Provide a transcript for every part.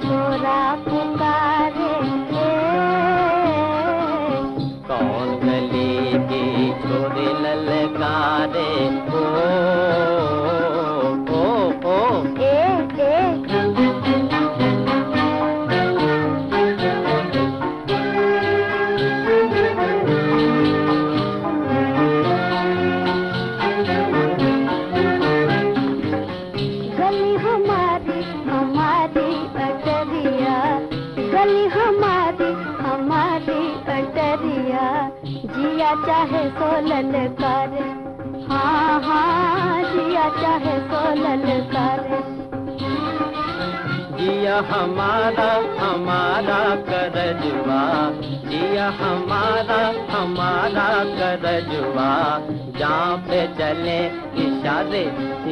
छोरा पुकारे, कौन गली की छोरी ललकारे, ओ ओ ओ ए गली हमारी हमारी अटरिया, गली हमारी हमारी अटरिया, जिया चाहे सो ललकारे, हाँ हाँ जिया चाहे सो ललकारे। जिया हमारा हमारा करजवा, जिया हमारा हमारा करजवा, जहाँ पे चले इशारे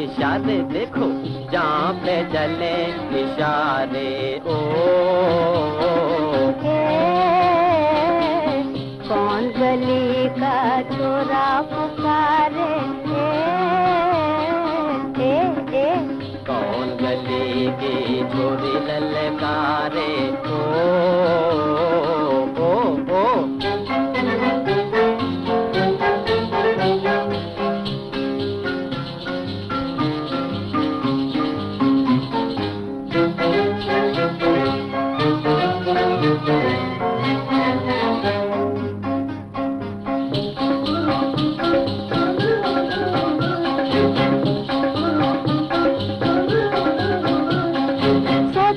इशारे, देखो जहाँ पे चले इशारे, ओ कौन गली का छोरा पुकारे, ए कौन गली की छोरी ललकारे, ओ ओ ओ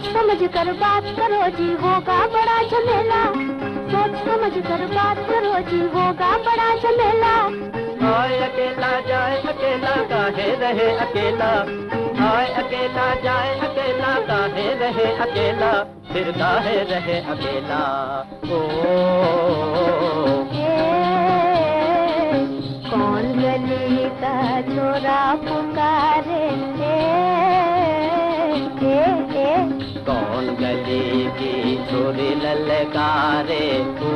समझ कर बात करो जी, होगा बड़ा झमेला, सोच समझ कर बात करो जी, होगा बड़ा झमेला। आए अकेला जाए अकेला, काहे रहे अकेला, आए अकेला जाए अकेला, काहे रहे अकेला, फिर काहे रहे अकेला, ओ कौन गली का छोरा पुकारे, कौन गली की छोरी ललकारे, ओ